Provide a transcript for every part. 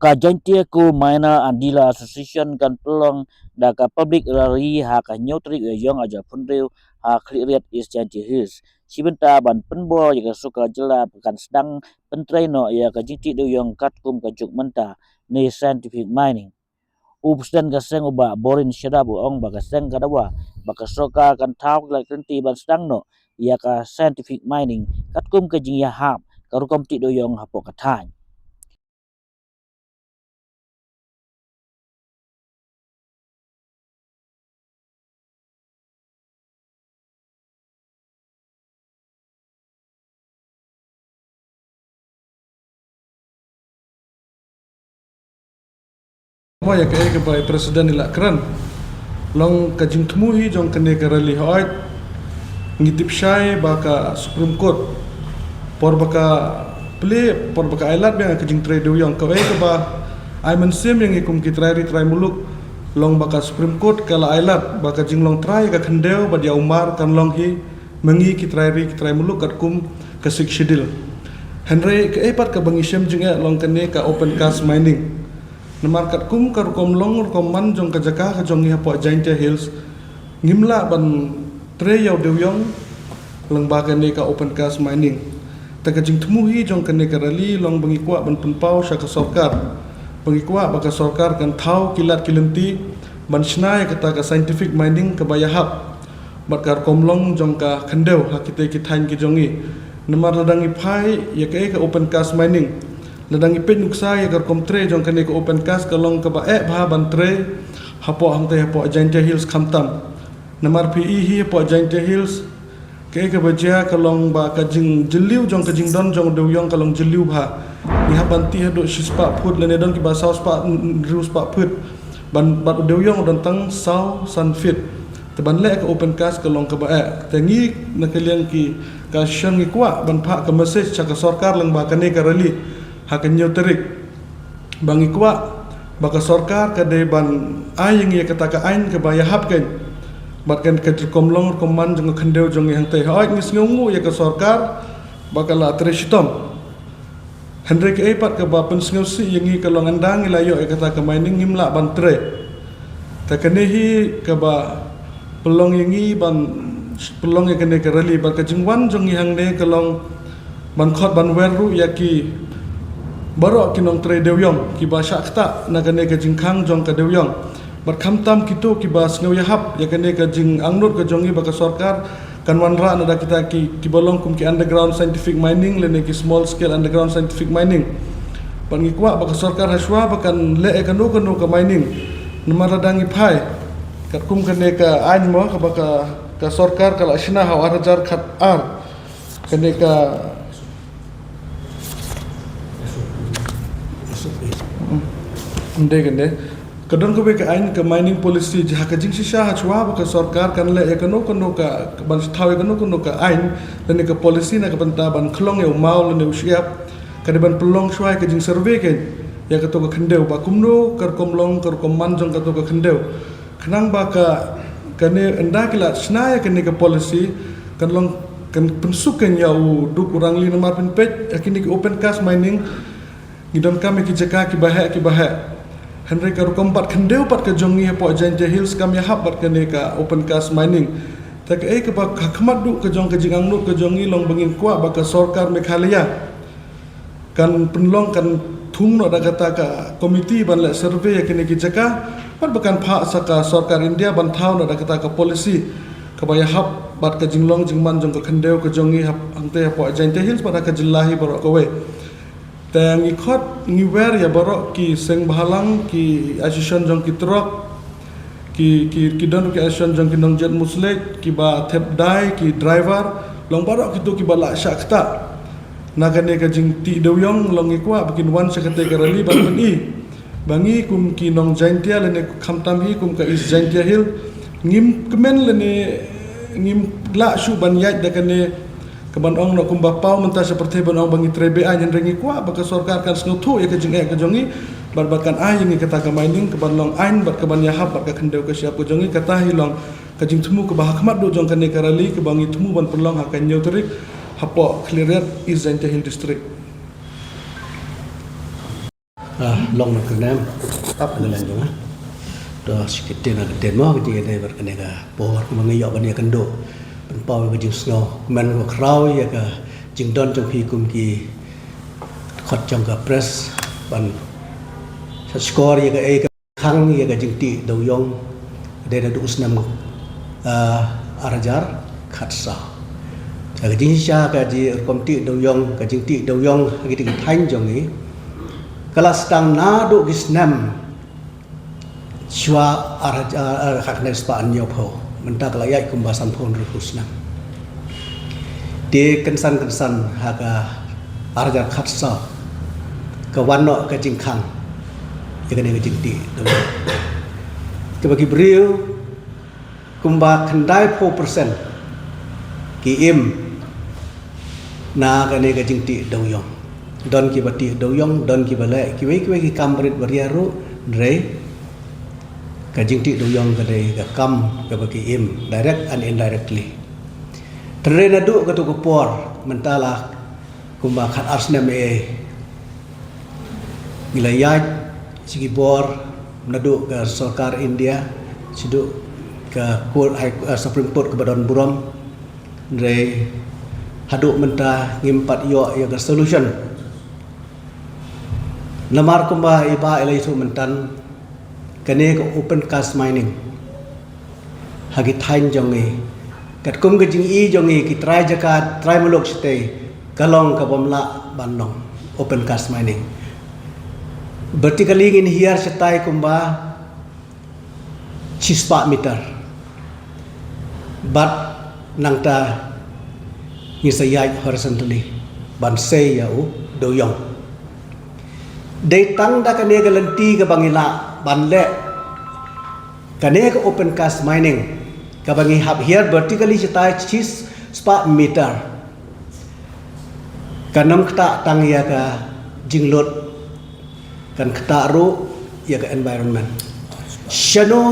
Kajantia ku Minor Andila Association kan pelong da ka public rally ha ka nyotri yong aja punreu ha kliat is janti his. Sibenta ban penbo ya ka suka jela kan sedang pentraino ya ka jiti do yong katkum ka juk menta ni scientific mining. Upsdan ka seng uba borin syadabu ong baka seng kadawa baka soka kan tau la kenti ban sedang no ya ka scientific mining katkum ka jing ya hap karukom ti do yong hapo katany. Mo ya ke bai presiden ila kran long kajing tumuhi jong kene karali hoit ngitip syai baka supreme court por baka por baka ailat yang kajing trade yang kau ke ba ai mensim yang ikum kitrai trai muluk long baka supreme court kala ailat baka jing long trai ka khendeu ba dia umar kan long hi mengi kitrai muluk kat kum kasik shedil Henry ke epat ka bangisem jing long kene ka open cast mining Namar kat kum kar kom long kom man jong ka jaka ka jong iha po Giant Hills ngimla ban tre yaw dew yong lang ba ka ne ka open cast mining ta ka jing tumuhi jong ka ne ka rali long bangi kwa ban punpau sya ka sorkar bangi kwa ba ka sorkar kan thau kilat kilenti ban snai ka ta ka scientific mining ka bayahap bat kar kom long jong ka khendeu ha kite ki thain ki jongi namar ladang iphai ya ka open cast mining ladang ipet nuksa ya kar komtre jong kane ko open cast kalong ka ba bha ban tre hapo hamte hapo Giant Hills khamtam namar pi hi hapo Giant Hills ke baja kalong ba ka jing jeliu jong ka jing don jong do yong kalong jeliu bha ni ha ban ti ha do shispa phut le ne don ki ba saus pa rus pa phut ban bat do yong don tang sau san fit te ban le ka open cast kalong ka ba te ngi na kalian ki ka shang ni kwa ban pha ka message cha ka sarkar lang ba kane ka rali hakan nyoterik bangi kwa baka sorkar kade ban ayeng ye kata ka ain ke baya hapken batkan ke komlong koman jong khendeu jong yang te hoy ngis ngungu ye ka sorkar baka la treshitom Henry ke epat ke bapen sngosi yengi ka long andang ilayo ye kata ka mining ngimla ban tre ta kenehi ke ba pelong yengi ban pelong ye kene ke rali baka jingwan jong yang ne ka long ban khot ban weru yaki Baru kinong tre dewyong ki ba syakta na kane ka jingkhang jong ka dewyong bar khamtam kitu ki ba sngaw yahap ya kane ka jing angnut ka jongi ba ka sarkar kan wanra na da kita ki bolong kum ki underground scientific mining le ne ki small scale underground scientific mining pangikwa ba ka sarkar haswa ba kan le e kanu ka mining numara dangi phai kat kum kane ka ain mo ka ba ka sarkar kala shina hawar jar khat ar kane ka Gende kadon ko be ka ain ka mining policy jaha ka jing shisha ha chwa ba ka sarkar kan le ekano ka ban thawe ka ain dan ka policy na ka banta ban khlong e maul ne usiap ka de ban pelong shwa ka jing survey ke ya ka to ka khendeu ba kumno kar komlong kar komman jong ka to ka khendeu khnang ba ka ne anda kila sna ya ka ne ka policy kan long kan pensukan ya du kurang li nomor pen page akini ki open cast mining ngidon kami ki jaka ki bahak Henry ka rukom pat khendeu pat ka jongi hapo Giant Hills kami hap pat kane ka open cast mining ta ka ka ba khakmat du ka jong ka jingang nu ka jongi long bangin kwa ba ka sarkar Meghalaya kan penlong kan thung no da kata ka komiti ban le survey kane ki jaka pat bakan pha saka sarkar India ban thau no da kata ka policy ka ba hap bat ka jinglong jingman jong ka khendeu ka jongi hap ante hapo Giant Hills pada ka jillahi baro ka we Tang ikot ngiwer ya borok ki seng bahalang ki asison jong ki truk ki don ki asison jong ki nong jet muslet ki ba tep dai ki driver long borok kitu ki bala syakta nagane ka jing ti doyong long ikwa bikin wan sakate karali ban bangi kum ki nong Giantia lene khamtam hi kum ka is Giantia Hill ngim kemen lene ngim la shu ban yat dakane kaban ong no kumba pau menta seperti ban ong bangi trebe a nyen rengi kwa baka sarkar kan snuthu ya ka jing ka jongi barbakan a yengi kata ka mining kaban long ain bat kaban yahap bat ka khendeu ka siap ka jongi kata hilong ka jing thumu ka bahakmat do jong kane karali ka bangi thumu ban perlong ha kan nyotrik hapo clearet is Giant Hill district long nak kenam tap dengan juga do sikit nak den mo ke dia berkene ka por mengayo bani kendo penpau ke jing snow men ko kraw ya ka jing don jong pi kum ki khot jong ka press ban score ya ka e ka khang ya ka jing ti do yong de da dus nam arajar khatsa ka jing sha ka ji kom ti do yong ka jing ti do yong ki ti thain jong ni kelas tang na do gisnam shwa arajar khaknes pa anyo pho menta kalayai kumbasan phon rusnam de kensan haga arajar khatsa ka wanno ka jing khang ya ka ne jing ti do ke bagi beriu kumba khandai 4% ki im na ka ne ka jing ti do yong don ki bati do yong don ki bale ki we ki kamrit bariaru re ka jing ti do yong ka dei ka kam ka bagi im direct and indirectly terena du ka tu ko por mentala kumba khat arsnem e wilayah sigi bor nadu ke sarkar India sidu ke Supreme Court ke Badan Buram re hadu menta ngimpat yo ya ke solution namar kumba iba elai su mentan kene ke open cast mining hagi thain jongi kat kum ke jing i jongi ki try jakat try muluk stay kalong ka bomla bandong open cast mining vertically in here setai kumba chispa meter but nangta ngisayai horizontally ban say yau doyong dei tang da kane galanti ka bangila banle kane ka open cast mining ka bangi hab here vertically setai chispa meter kanam kta tang ya ka jinglot kan kta ru ya ka environment shano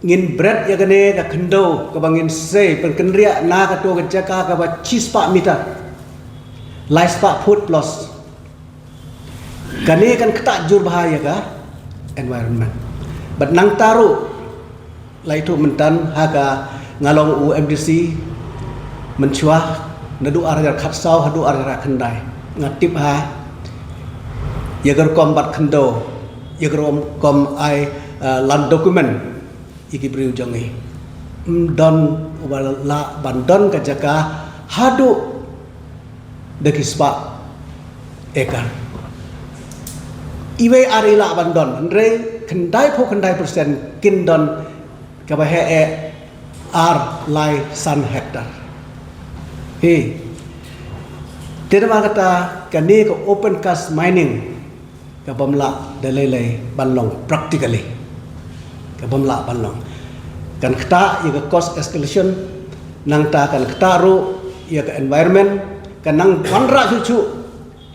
ngin bread ya kane ka khendo ka bangin sei pen kenria na ka to ka jaka ka ba chispa meter livestock food plus kane kan kta jur bahaya ka environment but nang taru lai tu mentan haga ngalong UMDC mencuah nadu arajar khatsau hadu arajar khandai ngatip ha yagar kombat khendo yagar kom ai land document iki briu jangi don wala bandon ka jaka hadu dekispa ekar iwe arila bandon andre khandai pho khandai persen kin don ka ba he ar lai san hectare he terma kata kani ko open cast mining ka bamla dalai banlong practically ka bamla banlong kan kta ya cost escalation nang ta kan kta ro ya ka environment kan nang panra cucu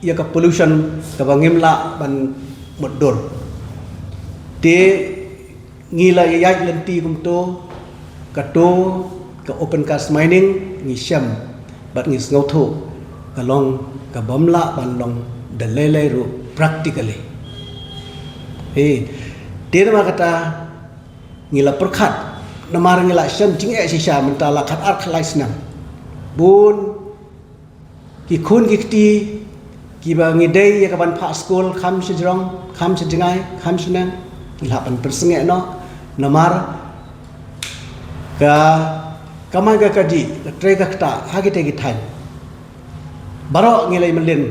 ya ka pollution ka bangimla ban modor te ngila ya lenti kumto kato ka open cast mining ngi syam bat ngi ngotho kalong ka bamla banlong dalai ro practically dia nama kata ngila perkat namar ngila syam jing e sisa mentala khat ar khlai snam bun ki khun ki ti ki ba ngi dei ya ka ban pha school kham sejrong kham sejngai kham senang ngila pan persenge no namar ka kamai ka kaji ka tre ka kta ha ki te ki than baro ngilai melin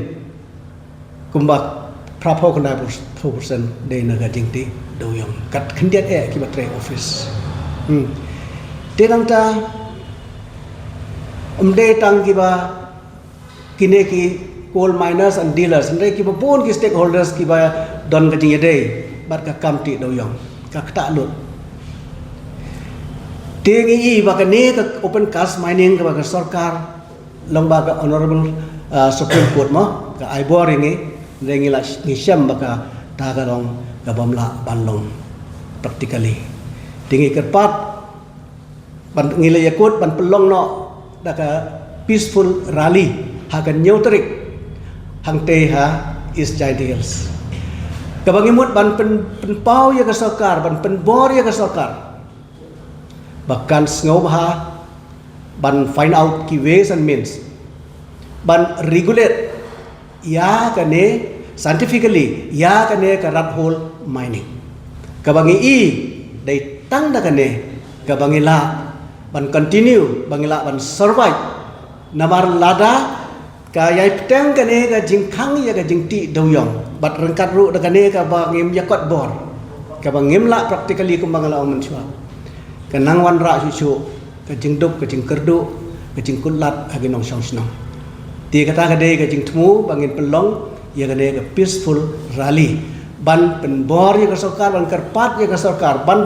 kumba prapo kena 4% dari negara jingti doyong kat kendiat ki batre office tenang ta tang ki ba kine ki coal miners and dealers ndai ki ba pun ki stakeholders ki ba don ka jing yedei bat ka kamti doyong ka kta lut tengi ba ka ne ka open cast mining ka ba ka sarkar long ba ka honorable Supreme Court mo ka aibor ini rengi la ngisyam baka tagarong kabamla banlong practically tingi kerpat ban ngile yakut ban pelong no daka peaceful rally hagan neutrik hang te ha is giant hills Kabangimut ban penpau ya kesokar, ban penbor ya kesokar. Bahkan sengau baha ban find out key ways and means. Ban regulate ya kane scientifically ya kane ka rat hole mining. Kabangi i dai tang da kane kabangi la ban continue bangila ban survive namar lada ka yai petang kane ka jingkhang ya ka jingti doyong bat rengkat ru da kane ka bangim yakot bor ka bangim la practically kumbang la on chua ka nang wan ra chu ka jingdup ka jingkerdu ka jingkulat agi nong song snong ti kata ka de ka jingtmu bangin pelong ya kane ka peaceful rally ban penbor ya ka sokar ban kerpat ya ka sokar ban